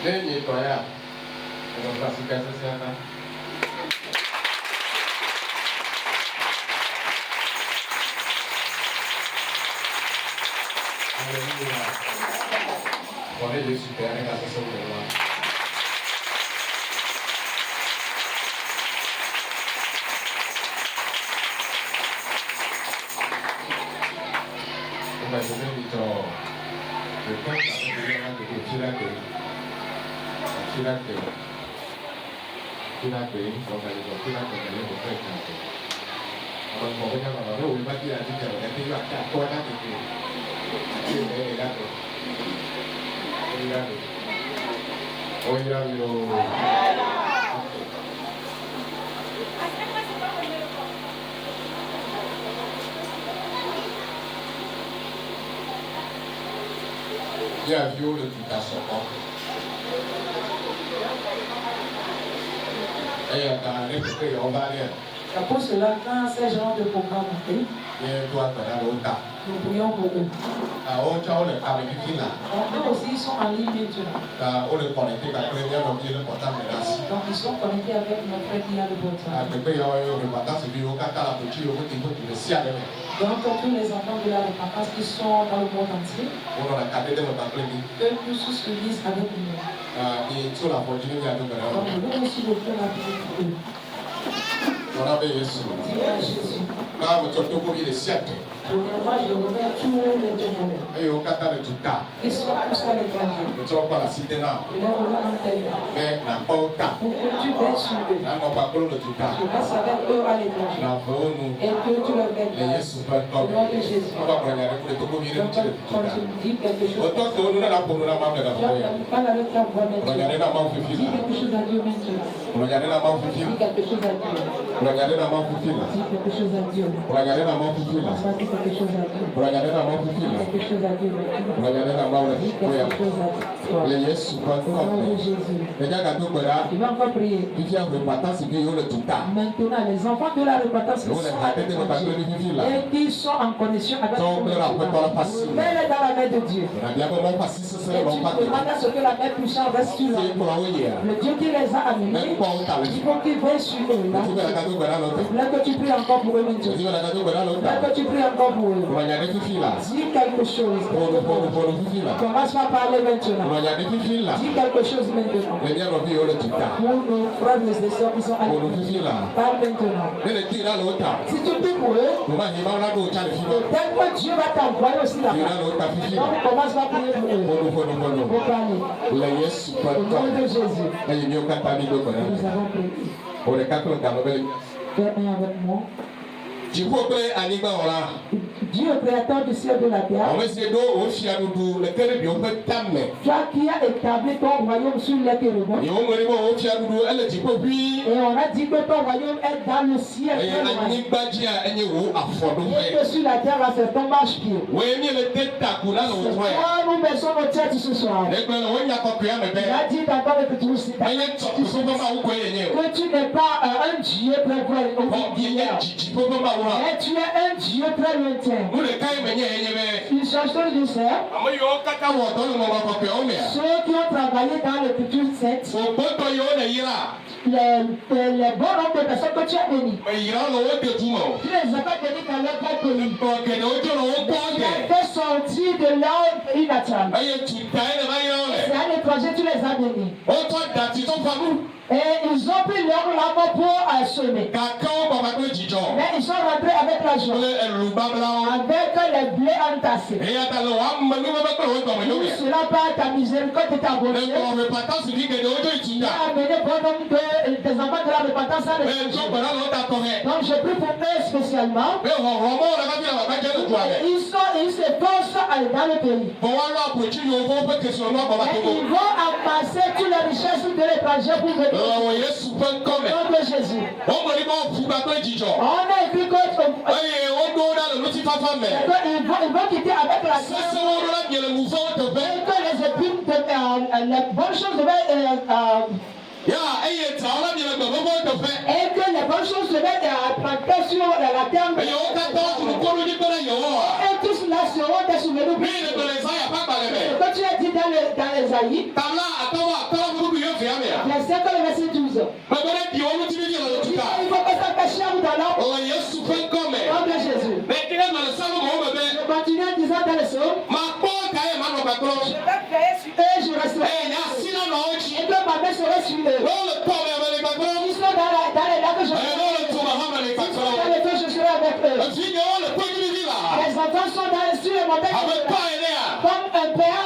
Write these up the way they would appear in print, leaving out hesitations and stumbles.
Lẹ́yìn ìtọ́ yà, ẹ̀rọ pàṣípà ṣẹṣẹ ká. Aleluya. Por ello, si te dan la casa sobre la como yo le he dicho, le cuenta que chírate, me lo cuenta. Cuando me llaman a ver, va a tirar el dinero, que te iba a estar toda la ya vio le tout à son corps. Et à répéter, on va aller. Pour cela, quand ces genres de programmes arrivent, nous prions pour eux. Eux aussi, ils sont en ligne maintenant. Donc, ils sont connectés avec notre frère qui a le portable. Donc, tous les enfants de la repentance qui sont dans le monde entier, que nous tous unisent avec nous. Donc, nous aussi, nous faisons la prière pour eux. Jésus. Premièrement, je remets tous les témoins. Ils sont tous à l'étranger. Je les remets en tête. Pour que tu veilles sur eux. Je reste avec eux à l'étranger. Et que tu leur donnes grâce. Au nom de Jésus. Donc, quand tu me dis quelque chose, tu parles avec ta voix maintenant. Dis quelque chose à Dieu maintenant. Dis quelque chose à Dieu. Dis quelque chose à Dieu. Dis quelque chose à Dieu. Quelque chose à Dieu maintenant. Dis quelque chose à Jésus. Il va encore prier. Maintenant, les enfants de la repentance et qui sont en connexion avec Dieu, mets-les dans la main de Dieu. Et tu demandes à ce que la main puissante reste sur eux. Le Dieu qui les a amenés, il faut qu'il veille sur eux. Là que tu pries encore pour eux maintenant. Là que tu pries encore pour eux. Dis quelque chose. Commence par parler maintenant. Dis quelque chose maintenant. Pour nos frères et sœurs qui sont à l'église. Parle maintenant. Si tu pries pour eux, dès que Dieu va t'envoyer aussi là-bas. Donc commence par prier pour eux. Pour parler. Au nom de Jésus. Nous avons prié. Fais un avec moi. Dieu créateur du ciel et de la terre, toi qui as établi ton royaume sur les chérubins, et on a dit que ton royaume est dans le ciel et que sur la terre là c'est ton marche-pied. Nous baissons nos têtes ce soir. Il a dit dans ton écriture que tu n'es pas un Dieu très vrai. Mais tu es un Dieu très lointain. Il cherche du ciel. Ceux qui ont travaillé dans l'écriture sainte, les bons nombres de personnes que tu as bénis. Tu les as pas bénis dans leur propre pays. Tu as fait sortir de leur pays natal. C'est à l'étranger, tu les as bénis. Et ils ont pris leur lame pour semer. Mais ils sont rentrés avec la joie. Avec les blés entassés. Cela par ta miséricorde et ta bonté. Tu as amené bon nombre de tes enfants de la repentance à l'étranger. Donc je prie pour eux spécialement. Ils s'efforcent dans le pays. Et ils vont amasser toutes les richesses de l'étranger pour venir. Au nom de Jésus. On a écrit ils vont quitter avec la grâce. Et que les épines, les bonnes choses devaient et que les bonnes choses devaient planter sur la terre. Et tous là seront des souvenirs. tu as dit dans Esaïe, verset 12. Il faut pas s'empêcher à vous dans l'ordre. Nom de Jésus. Je continue en disant dans le psaume, et je resterai. Et que ma main serait sur eux. Ils sont dans les lacs que je serai. Dans les feux, je serai avec eux. Les enfants sont sur les montagnes. Comme un père,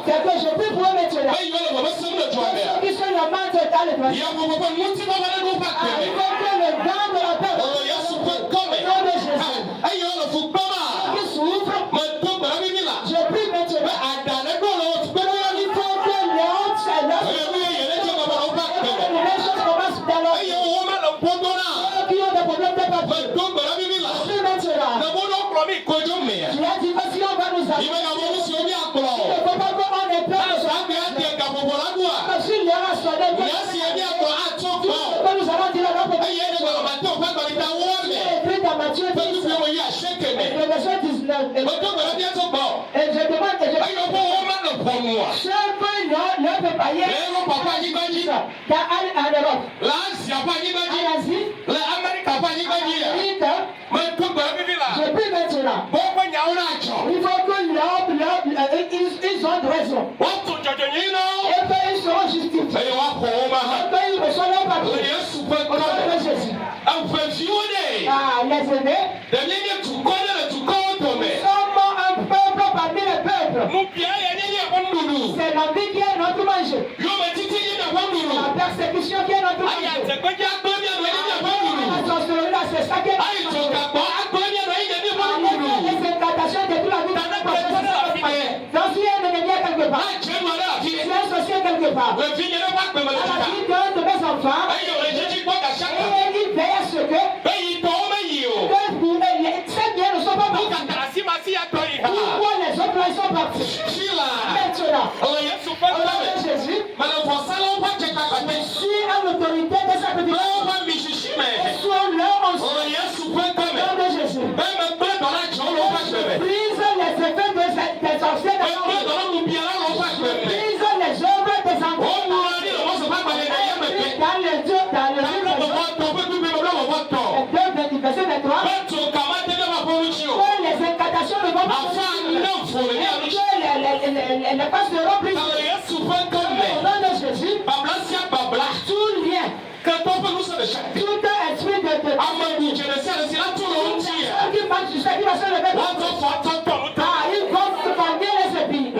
c'est que je prie pour eux maintenant. Ceux qui sont le ventre dans le doigt. Il faut que le vent de la paix. Au nom de Jésus. Qui souffre. Je prie maintenant. Il faut que l'autre les choses commencent dans leur vie. Qui ont des problèmes de papier. Je prie maintenant. Tu as dit, voici, on va nous amener. Il ne faut pas qu'on ait peur de ça. Parce qu'il y aura sonné. Que nous allons dire à notre père. C'est écrit dans Matthieu 10. Le verset 19. Et je demande que je... Ce que ne peut pas y être. Car en Europe, en Asie, en Amérique, je prie maintenant. Il faut que ils ont raison. Et qu'ils seront justifiés. Et qu'ils reçoivent leur papier. Au nom de Jésus. Les aînés, nous sommes un peuple parmi les peuples. C'est l'envie qui est notre manger. La persécution qui est notre manger. La sorcellerie, c'est ça qui est notre manger. Les incantations de toute la vie. Donc si un ennemi est quelque part, si un sorcier est quelque part, à la vie d'un de mes enfants, et il veille à ce que ces biens ne sont pas partis. Pourquoi les autres là, ils sont partis? Maintenant, au nom de Jésus, je suis à l'autorité de sa petite. Soit là, on se au nom de Jésus. Brise les effets des sorciers. Brise les œuvres des enfants. Dans le Dieu, dans le verset 23. Que les incantations ne vont pas les passes seront prises. Au nom de Jésus, tout lien, tout esprit de qui marche jusqu'à qui va se lever. Il va former les épines.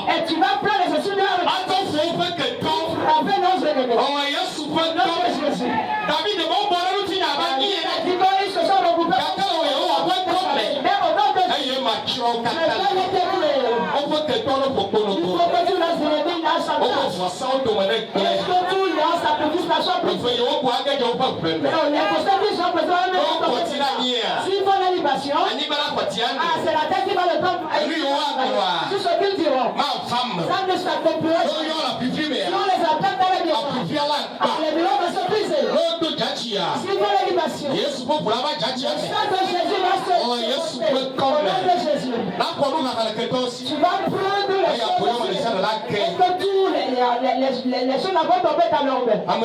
Et tu vas prendre les esprits de la frapper nos ennemis. Au nom de Jésus. Ils se sont regroupés. Mais au nom de Jésus, il faut que tu laisses les ennemis là sans place. Est-ce que tout là, ça peut juste la chambre? Les conséquences sont présentes. S'ils font la libération, c'est la tête qui va le prendre. Tout ce qu'ils diront, ça ne s'accomplira. Si on les appelle dans les bureaux, les bureaux vont se briser. S'ils font la libération, le sang de Jésus va se briser. Au nom de Jésus, tu vas prendre les choses et que tous les choses vont tomber dans l'ordre. En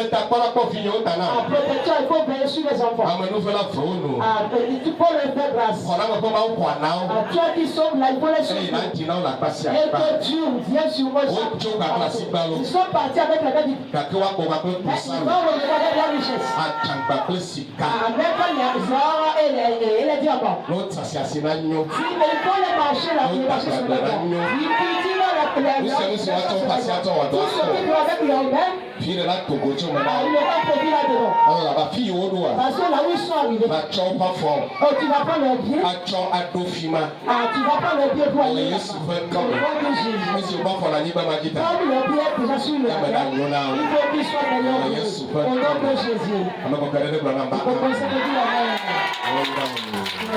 protection, il faut veiller sur les enfants. Il faut leur faire grâce. Toi qui sauves là, il faut les sauver. Et que Dieu vienne sur eux. Ils sont partis avec la main. Ils vont revenir avec la richesse. Avec les or et les diamants. Il faut les marcher là. Il cultive tout ce qui doit avec leur main. Il n'est pas prévu là-dedans. Parce que là où ils sont arrivés, tu vas prendre leur pied. Tu vas prendre leur pied pour aller là-bas. Comme le pied est déjà sur le terrain, il faut qu'il soit meilleur. Au nom de Jésus. On peut se dire la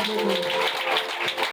main.